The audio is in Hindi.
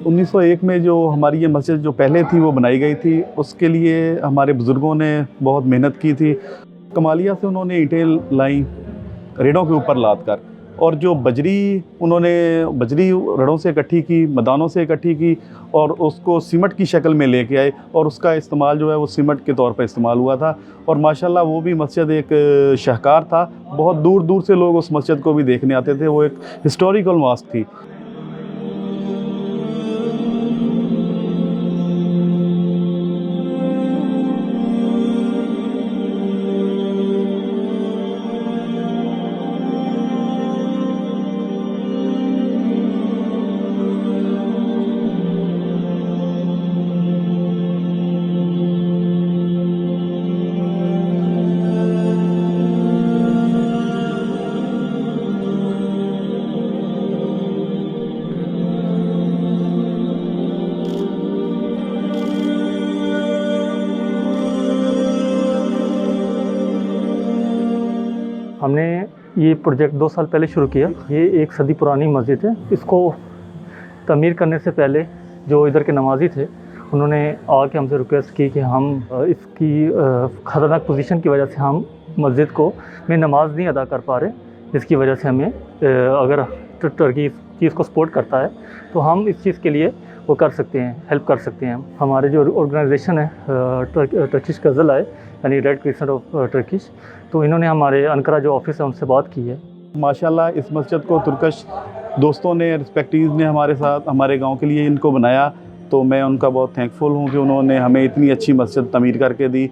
1901 में जो हमारी ये मस्जिद जो पहले थी वो बनाई गई थी, उसके लिए हमारे बुज़ुर्गों ने बहुत मेहनत की थी। कमालिया से उन्होंने ईंटें लाई रेड़ों के ऊपर लाद कर, और जो उन्होंने बजरी रड़ों से इकट्ठी की, मदानों से इकट्ठी की और उसको सीमेंट की शक्ल में लेके आए, और उसका इस्तेमाल जो है वो सीमेंट के तौर पर इस्तेमाल हुआ था। और माशाल्लाह वो भी मस्जिद एक शाहकार था, बहुत दूर दूर से लोग उस मस्जिद को भी देखने आते थे। वो एक हिस्टोरिकल मॉस्क थी। हमने ये प्रोजेक्ट 2 साल पहले शुरू किया। ये 1 सदी पुरानी मस्जिद है। इसको तमीर करने से पहले जो इधर के नमाजी थे, उन्होंने आके हमसे रिक्वेस्ट की कि हम इसकी ख़तरनाक पोजीशन की वजह से हम मस्जिद में नमाज नहीं अदा कर पा रहे, जिसकी वजह से हमें अगर टर्की चीज़ को सपोर्ट करता है तो हम इस चीज़ के लिए वो कर सकते हैं, हेल्प कर सकते हैं। हमारे जो ऑर्गेनाइजेशन है टर्किश कज़ल है, यानी रेड क्रिसेंट ऑफ टर्किश, तो इन्होंने हमारे अंकारा जो ऑफिस है उनसे बात की है। माशाल्लाह इस मस्जिद को तुर्कश दोस्तों ने, रिस्पेक्टीज़ ने हमारे साथ हमारे गांव के लिए इनको बनाया, तो मैं उनका बहुत थैंकफुल हूं कि उन्होंने हमें इतनी अच्छी मस्जिद तमीर करके दी।